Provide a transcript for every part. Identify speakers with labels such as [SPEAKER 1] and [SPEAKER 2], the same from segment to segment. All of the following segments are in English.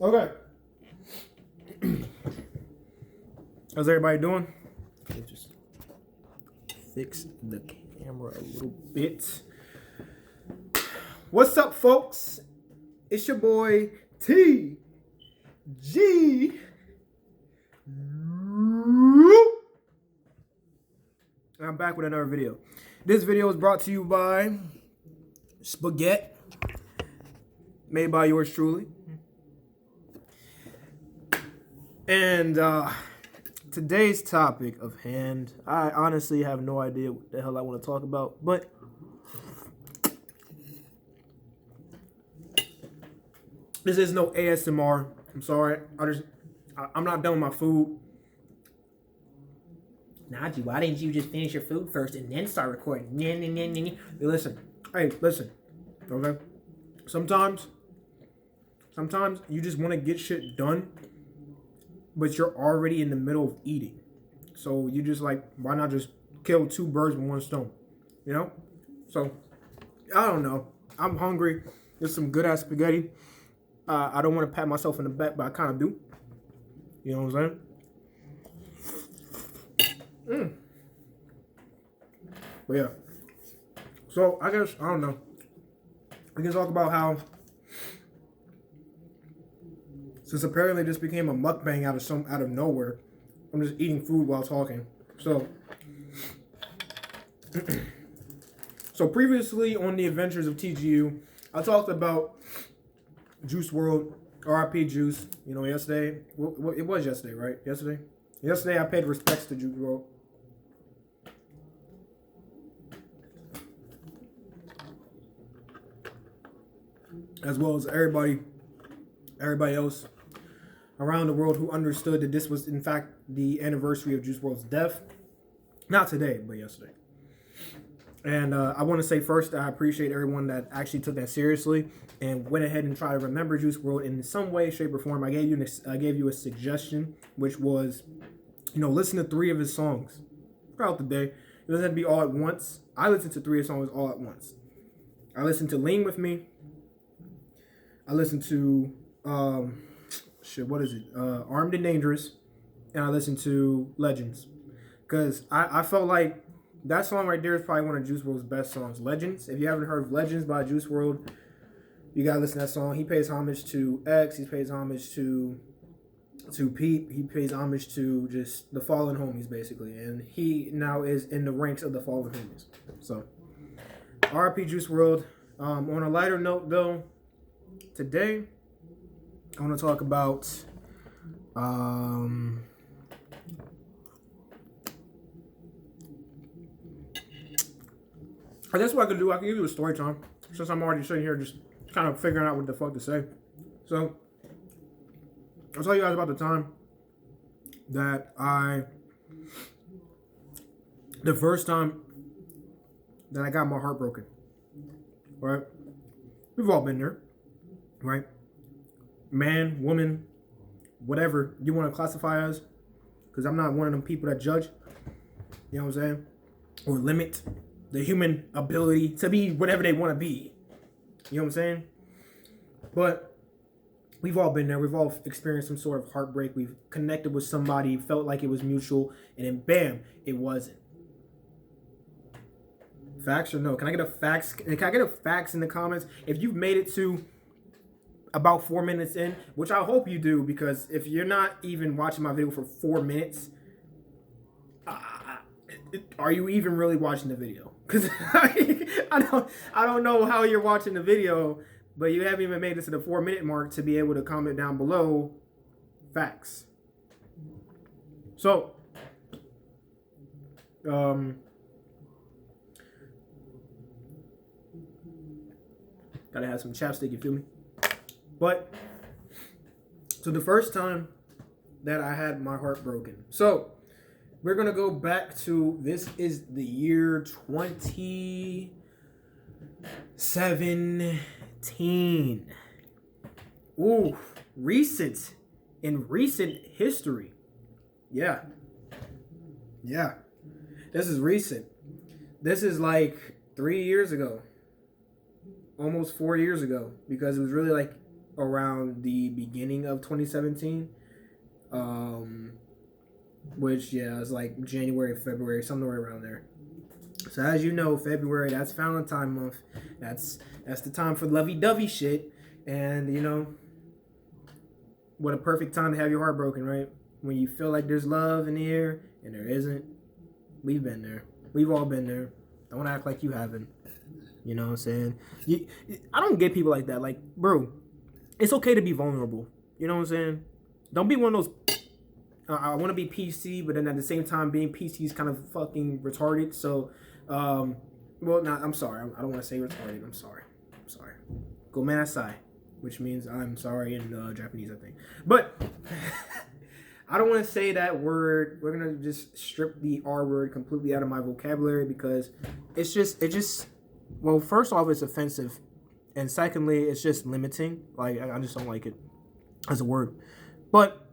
[SPEAKER 1] Okay. How's everybody doing? Let's just fix the camera a little bit. What's up, folks? It's your boy TG. I'm back with another video. This video is brought to you by Spaghetti, made by yours truly. And today's topic of hand, I honestly have no idea what the hell I want to talk about, but this is no ASMR. I'm sorry. I'm not done with my food. Najee, why didn't you just finish your food first and then start recording? Listen. Hey, listen. Okay? Sometimes you just want to get shit done, but you're already in the middle of eating. So you just like, why not just kill two birds with one stone? You know? So, I don't know. I'm hungry. There's some good ass spaghetti. I don't want to pat myself in the back, but I kind of do. You know what I'm saying? But yeah. So I guess, I don't know. We can talk about how, since apparently this became a mukbang out of nowhere, I'm just eating food while talking. So so previously on the Adventures of TGU, I talked about Juice WRLD, RIP Juice. You know, yesterday, it was yesterday, right? Yesterday I paid respects to Juice WRLD. As well as everybody else around the world who understood that this was in fact the anniversary of Juice WRLD's death. Not today, but yesterday. And I want to say first that I appreciate everyone that actually took that seriously and went ahead and tried to remember Juice WRLD in some way, shape, or form. I gave you a suggestion, which was, you know, listen to 3 of his songs throughout the day. It doesn't have to be all at once. I listened to 3 of his songs all at once. I listened to Lean With Me. I listened to Armed and Dangerous, and I listened to Legends, because I felt like that song right there is probably one of Juice WRLD's best songs. Legends. If you haven't heard of Legends by Juice WRLD, you gotta listen to that song. He pays homage to X. He pays homage to Pete. He pays homage to just the fallen homies, basically, and he now is in the ranks of the fallen homies. So, R.I.P. Juice WRLD. On a lighter note, though, today I want to talk about I guess what I can do, I can give you a story time, since I'm already sitting here just kind of figuring out what the fuck to say. So I'll tell you guys about the time that the first time that I got my heart broken. Right? We've all been there. Right? Man, woman, whatever you want to classify as, because I'm not one of them people that judge, you know what I'm saying, or limit the human ability to be whatever they want to be, you know what I'm saying. But we've all been there. We've all experienced some sort of heartbreak. We've connected with somebody, felt like it was mutual, and then bam, it wasn't. Facts or no? Can I get a facts? Can I get a facts in the comments if you've made it to about 4 minutes in, which I hope you do, because if you're not even watching my video for 4 minutes, are you even really watching the video? Because I don't know how you're watching the video, but you haven't even made it to the 4-minute mark to be able to comment down below facts. So, gotta have some chapstick, you feel me? But, so the first time that I had my heart broken. So, we're going to go back to, this is the year 2017. Ooh, in recent history. Yeah. This is recent. This is like 3 years ago. Almost 4 years ago. Because it was really like around the beginning of 2017. Which, yeah, it's like January, February, somewhere around there. So as you know, February, that's Valentine month. That's the time for lovey-dovey shit. And, you know, what a perfect time to have your heart broken, right? When you feel like there's love in the air and there isn't. We've been there. We've all been there. Don't act like you haven't. You know what I'm saying? I don't get people like that. Like, bro, it's okay to be vulnerable. You know what I'm saying? Don't be one of those... I want to be PC, but then at the same time, being PC is kind of fucking retarded. So, well, not. I'm sorry. I don't want to say retarded. I'm sorry. Gomenasai, which means I'm sorry in Japanese, I think. But I don't want to say that word. We're gonna just strip the R word completely out of my vocabulary because it just. Well, first off, it's offensive, and secondly, it's just limiting. Like I just don't like it as a word, but.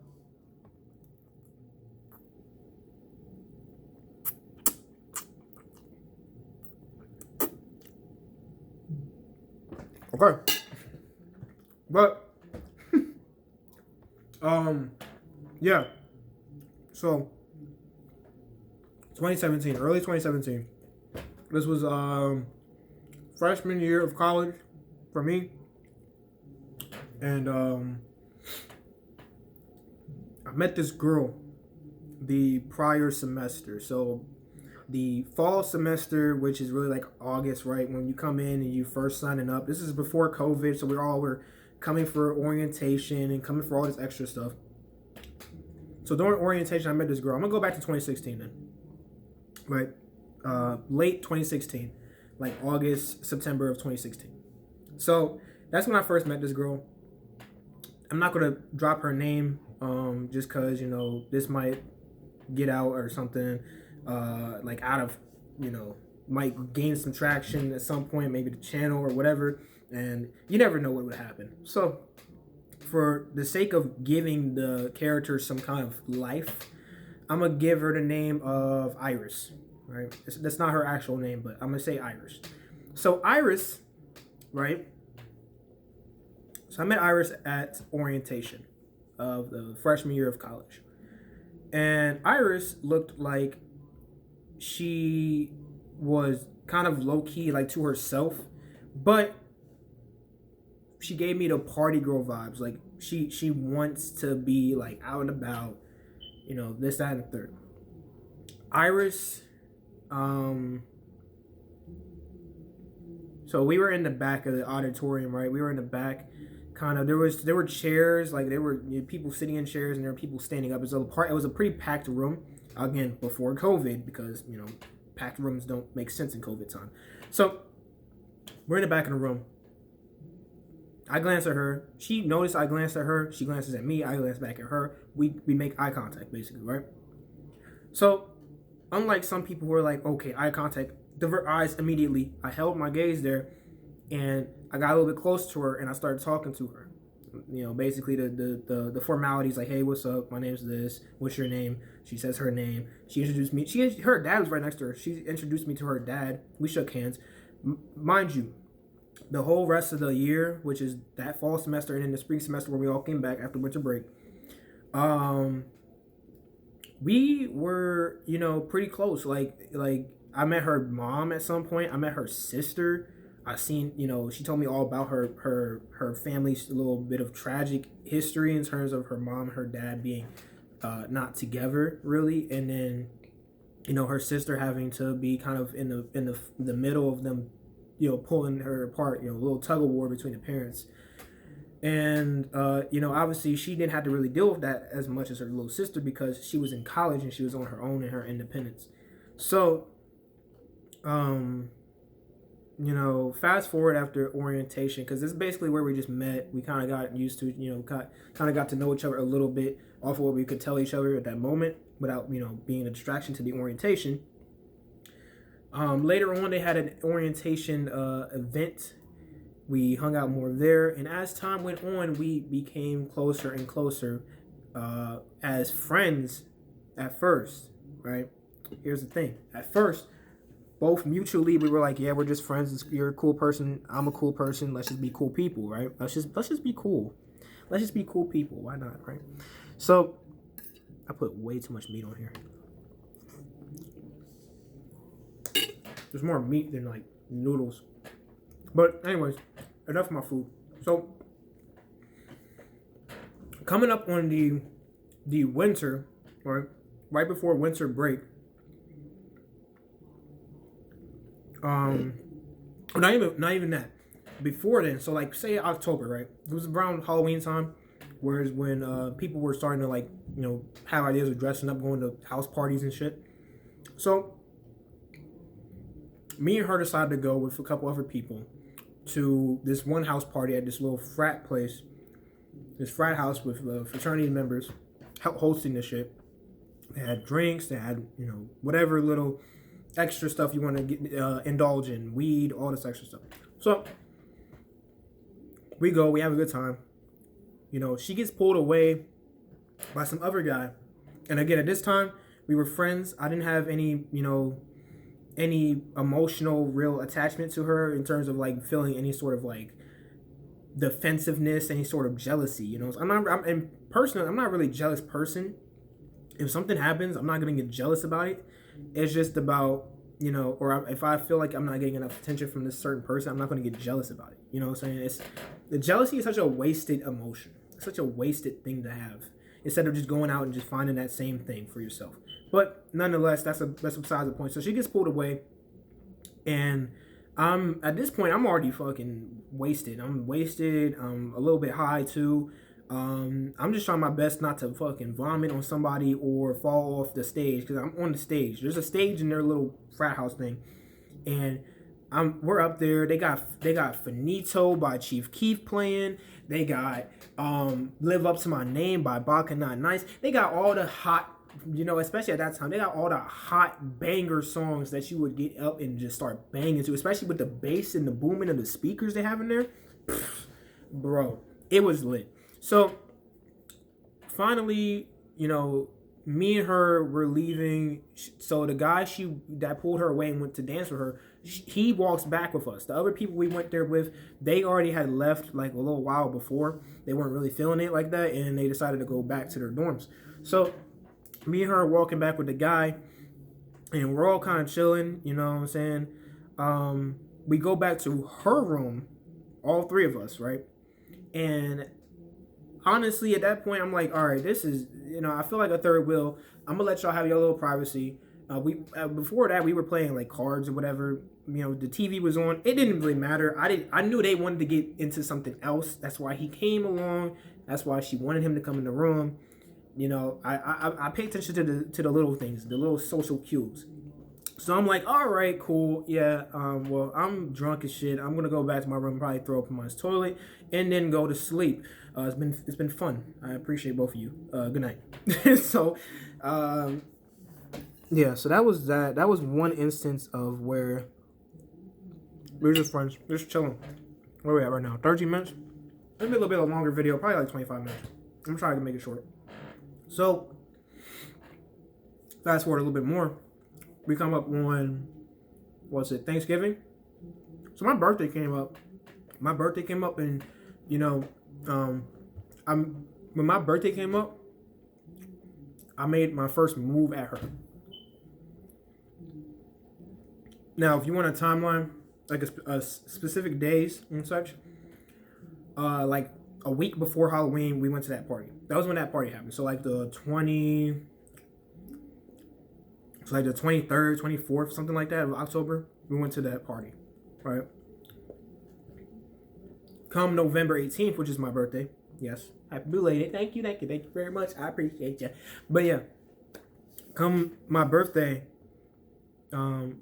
[SPEAKER 1] Okay. But yeah. So 2017, early 2017. This was freshman year of college for me. And I met this girl the prior semester. So the fall semester, which is really like August, right? When you come in and you first signing up. This is before COVID, so we're coming for orientation and coming for all this extra stuff. So during orientation, I met this girl. I'm gonna go back to 2016 then, right? Late 2016, like August, September of 2016. So that's when I first met this girl. I'm not gonna drop her name, just cause, you know, this might get out or something. Like out of, you know, might gain some traction at some point, maybe the channel or whatever, and you never know what would happen. So for the sake of giving the character some kind of life, I'm gonna give her the name of Iris, right? That's not her actual name, but I'm gonna say Iris. So Iris, right? So I met Iris at orientation of the freshman year of college, and Iris looked like she was kind of low-key, like to herself, but she gave me the party girl vibes. Like she wants to be like out and about, you know, this, that, and the third. Iris, so we were in the back of the auditorium, right? We were in the back, kind of. There were chairs, like there were, you know, people sitting in chairs and there were people standing up. It was a pretty packed room. Again, before COVID, because, you know, packed rooms don't make sense in COVID time. So we're in the back of the room. I glance at her. She noticed I glanced at her. She glances at me. I glance back at her. We make eye contact, basically, right? So unlike some people who are like, okay, eye contact, divert eyes immediately. I held my gaze there, and I got a little bit close to her, and I started talking to her. You know, basically the formalities, like, hey, what's up? My name's this. What's your name? She says her name. She introduced me. Her dad was right next to her. She introduced me to her dad. We shook hands. Mind you, the whole rest of the year, which is that fall semester and then the spring semester where we all came back after winter break, we were, you know, pretty close. Like I met her mom at some point. I met her sister. I seen, you know, she told me all about her family's little bit of tragic history in terms of her mom and her dad being not together really, and then, you know, her sister having to be kind of in the middle of them, you know, pulling her apart, you know, a little tug of war between the parents. And you know, obviously she didn't have to really deal with that as much as her little sister because she was in college and she was on her own in her independence. So you know, fast forward after orientation, because this is basically where we just met. We kind of got used to, you know, kind of got to know each other a little bit off of what we could tell each other at that moment without, you know, being a distraction to the orientation. Later on, they had an orientation event. We hung out more there, and as time went on, we became closer and closer as friends at first, right? Here's the thing. At first, both mutually, we were like, yeah, we're just friends. You're a cool person. I'm a cool person. Let's just be cool people, right? Let's just be cool. Let's just be cool people. Why not, right? So I put way too much meat on here. There's more meat than like noodles. But anyways, enough of my food. So coming up on the winter, right before winter break. Not even that. Before then, so like say October, right? It was around Halloween time, whereas when people were starting to like, you know, have ideas of dressing up, going to house parties and shit. So me and her decided to go with a couple other people to this one house party at this little frat place, this frat house with fraternity members hosting this shit. They had drinks, they had, you know, whatever little extra stuff you want to get indulge in, weed, all this extra stuff. So we go, we have a good time. You know, she gets pulled away by some other guy. And again, at this time, we were friends. I didn't have any, you know, any emotional real attachment to her in terms of like feeling any sort of like defensiveness, any sort of jealousy, you know. So I'm personally, I'm not really a jealous person. If something happens, I'm not going to get jealous about it. It's just about, you know, or if I feel like I'm not getting enough attention from this certain person, I'm not going to get jealous about it. You know what I'm saying? The jealousy is such a wasted emotion. It's such a wasted thing to have instead of just going out and just finding that same thing for yourself. But nonetheless, that's besides the point. So she gets pulled away, and at this point, I'm already fucking wasted. I'm wasted. I'm a little bit high too. I'm just trying my best not to fucking vomit on somebody or fall off the stage, because I'm on the stage. There's a stage in their little frat house thing, and we're up there. They got Finito by Chief Keef playing. They got Live Up to My Name by Baka Not Nice. They got all the hot, you know, especially at that time, they got all the hot banger songs that you would get up and just start banging to, especially with the bass and the booming of the speakers they have in there. Bro, it was lit. So finally, you know, me and her were leaving. So the guy that pulled her away and went to dance with her, he walks back with us. The other people we went there with, they already had left like a little while before. They weren't really feeling it like that, and they decided to go back to their dorms. So me and her are walking back with the guy, and we're all kind of chilling, you know what I'm saying? We go back to her room, all three of us, right? And honestly, at that point, I'm like, all right, this is, you know, I feel like a third wheel. I'm gonna let y'all have your little privacy. Before that, we were playing like cards or whatever. You know, the TV was on. It didn't really matter. I knew they wanted to get into something else. That's why he came along. That's why she wanted him to come in the room. You know, I pay attention to the little things, the little social cues. So I'm like, all right, cool, yeah. Well, I'm drunk as shit. I'm gonna go back to my room, probably throw up in my toilet, and then go to sleep. It's been fun. I appreciate both of you. Good night. So, yeah. So that was that. That was one instance of where we were just friends, just chilling. Where are we at right now? 13 minutes. Maybe a little bit of a longer video, probably like 25 minutes. I'm trying to make it short. So, fast forward a little bit more. We come up on, what's it, Thanksgiving? So my birthday came up. And, you know, when my birthday came up, I made my first move at her. Now, if you want a timeline, like a specific days and such, like a week before Halloween, we went to that party. That was when that party happened. So like the 23rd, 24th, something like that of October, we went to that party, right? Come November 18th, which is my birthday. Yes, happy belated. Thank you very much. I appreciate you. But yeah, come my birthday,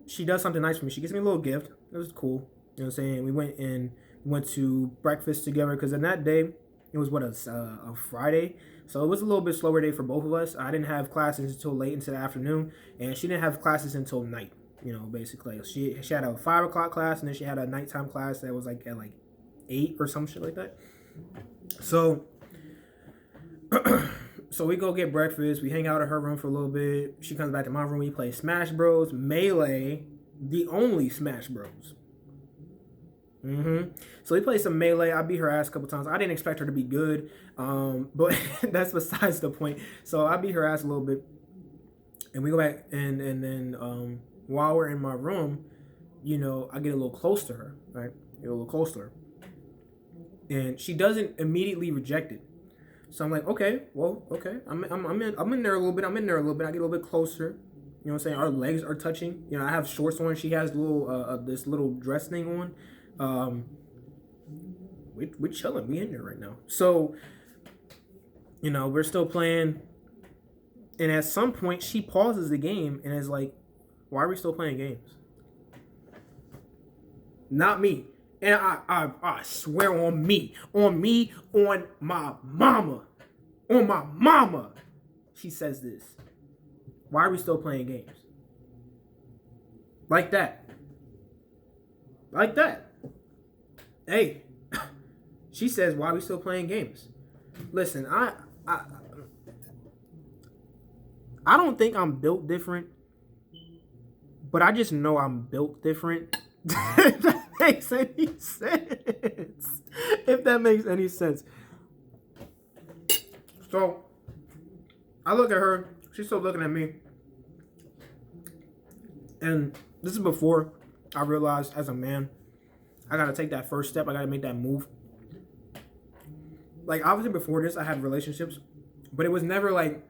[SPEAKER 1] she does something nice for me. She gives me a little gift. It was cool. You know what I'm saying? We went to breakfast together, because on that day, it was a Friday. So it was a little bit slower day for both of us. I didn't have classes until late into the afternoon, and she didn't have classes until night, you know, basically. She had a 5 o'clock class, and then she had a nighttime class that was like at like 8 or some shit like that. So so we go get breakfast. We hang out at her room for a little bit. She comes back to my room. We play Smash Bros, Melee, The only Smash Bros. So we played some Melee. I beat her ass a couple times. I didn't expect her to be good, but that's besides the point. So I beat her ass a little bit, and we go back, and then while we're in my room, you know, I get a little close to her, right? Get a little close to her, and she doesn't immediately reject it. So I'm like, okay, well, okay, I'm in there a little bit. I'm in there a little bit. I get a little bit closer. You know what I'm saying? Our legs are touching. You know, I have shorts on. She has little this little dress thing on. We're chilling. We in there right now. So, you know, we're still playing. And at some point, she pauses the game and is like, "Why are we still playing games?" Not me. And I swear on me, on my mama, she says this. Why are we still playing games? Like that. Like that. Hey, she says, why are we still playing games? Listen, I don't think I'm built different, but I just know I'm built different. If that makes any sense. If that makes any sense. So, I look at her. She's still looking at me. And this is before I realized as a man, I got to take that first step. I got to make that move. Like, obviously before this, I had relationships. But it was never like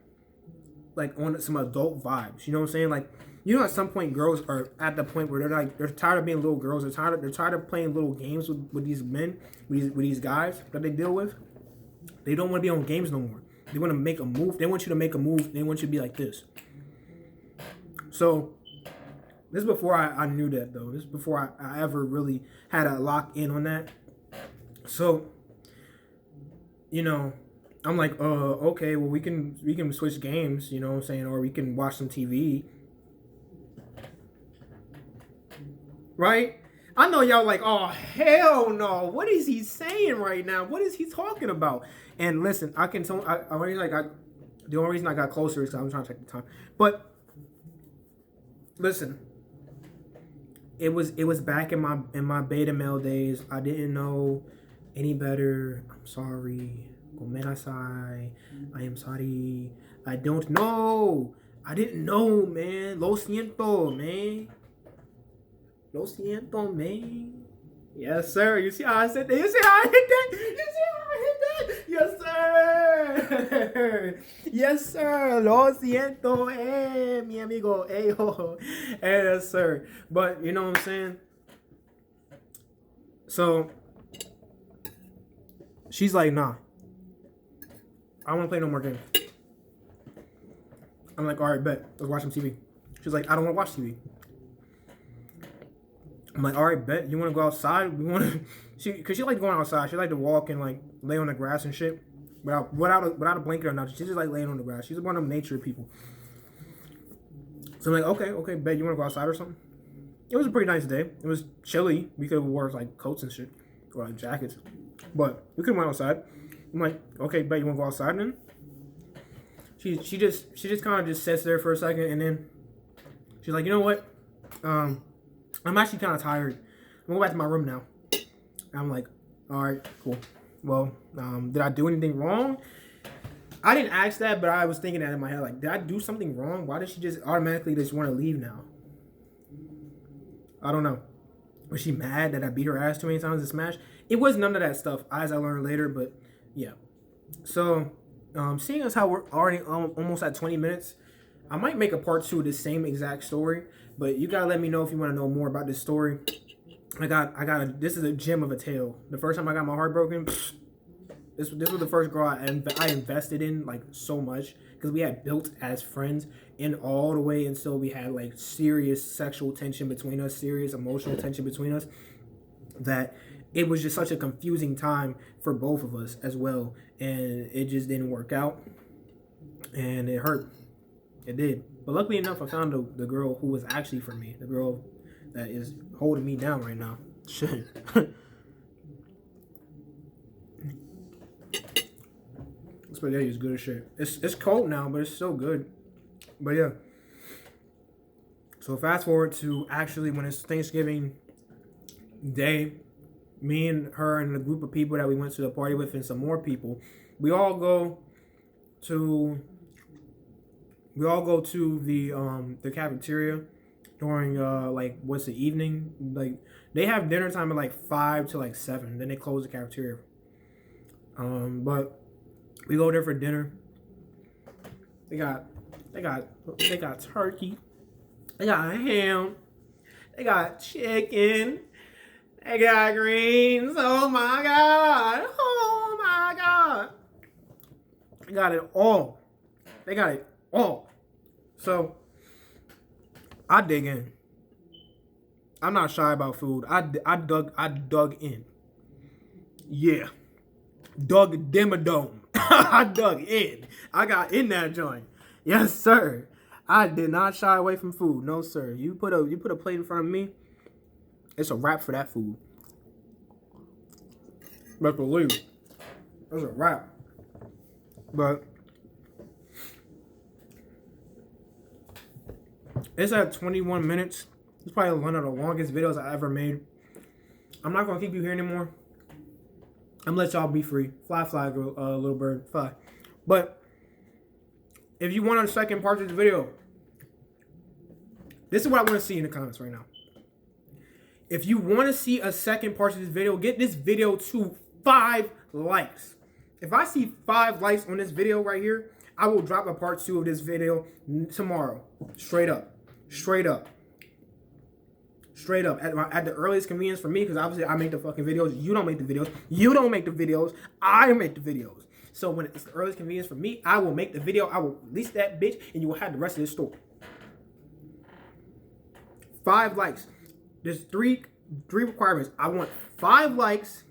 [SPEAKER 1] on some adult vibes. You know what I'm saying? Like, you know, at some point, girls are at the point where they're tired of being little girls. They're tired of playing little games with these men, with these guys that they deal with. They don't want to be on games no more. They want to make a move. They want you to make a move. They want you to be like this. So, this is before I knew that, though. This is before I ever really had a lock in on that. So, you know, I'm like, okay, well, we can switch games, you know what I'm saying? Or we can watch some TV. Right? I know y'all like, oh, hell no. What is he saying right now? What is he talking about? And listen, I can tell, the only reason I got closer is because I'm trying to check the time. But listen, it was back in my beta male days. I didn't know any better. I'm sorry. Gomenasai. I am sorry. I don't know. I didn't know, man. Lo siento, man. Lo siento, man. Yes, sir. You see how I said that? You see how I hit that? You see how I hit that? Yes, sir. Yes, sir. Lo siento, mi amigo. Oh. Yes, sir. But you know what I'm saying? So she's like, nah. I don't want to play no more games. I'm like, all right, bet. Let's watch some TV. She's like, I don't want to watch TV. I'm like, all right, bet. You want to go outside? We want to, because she liked going outside. She liked to walk and like lay on the grass and shit, without a blanket or nothing. She's just like laying on the grass. She's one of them nature people. So I'm like, okay, bet. You want to go outside or something? It was a pretty nice day. It was chilly. We could have wore like coats and shit or like jackets, but we could have went outside. I'm like, okay, bet. You want to go outside then? She just kind of just sits there for a second, and then she's like, you know what? I'm actually kind of tired. I'm going back to my room now. And I'm like, all right, cool. Well, did I do anything wrong? I didn't ask that, but I was thinking that in my head. Like, did I do something wrong? Why did she just automatically just want to leave now? I don't know. Was she mad that I beat her ass too many times in Smash? It was none of that stuff, as I learned later, but yeah. So, seeing as how we're already almost at 20 minutes, I might make a part 2 of the same exact story, but you gotta let me know if you want to know more about this story. This is a gem of a tale. The first time I got my heart broken, this was the first girl I invested in like so much, because we had built as friends and all the way until we had like serious sexual tension between us, serious emotional tension between us, that it was just such a confusing time for both of us as well, and it just didn't work out, and it hurt. It did. But luckily enough, I found the girl who was actually for me. The girl that is holding me down right now. Shit. Spaghetti is good as shit. It's cold now, but it's still good. But yeah. So fast forward to actually when it's Thanksgiving Day, me and her and the group of people that we went to the party with and some more people, we all go to the cafeteria during like what's the evening, like they have dinner time at like 5 to like 7, then they close the cafeteria. But we go there for dinner. They got turkey, they got ham, they got chicken, they got greens. Oh my god! Oh my god! They got it all. They got it all. So I dig in. I'm not shy about food. I dug in. Yeah, dug Demodome. I dug in. I got in that joint. Yes, sir. I did not shy away from food. No, sir. You put a plate in front of me, it's a wrap for that food. Best believe it. It's a wrap. But it's at 21 minutes. It's probably one of the longest videos I ever made. I'm not gonna keep you here anymore. I'm gonna let y'all be free. Fly, girl, little bird, fly. But if you want a second part of the video, this is what I want to see in the comments right now. If you want to see a second part of this video, get this video to 5 likes. If I see 5 likes on this video right here, I will drop a part 2 of this video tomorrow. Straight up. At the earliest convenience for me, because obviously I make the fucking videos. You don't make the videos. You don't make the videos. I make the videos. So when it's the earliest convenience for me, I will make the video. I will release that bitch, and you will have the rest of this story. 5 likes. There's three requirements. I want 5 likes.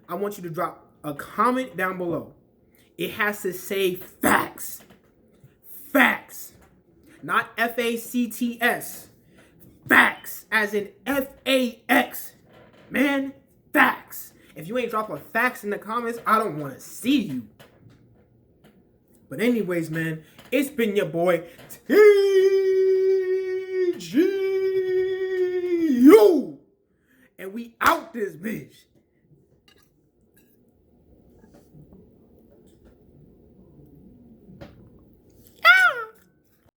[SPEAKER 1] I want you to drop a comment down below. It has to say facts. Facts. Not F-A-C-T-S. Facts. As in F-A-X. Man, facts. If you ain't dropping facts in the comments, I don't want to see you. But anyways, man, it's been your boy, TGU. And we out this bitch.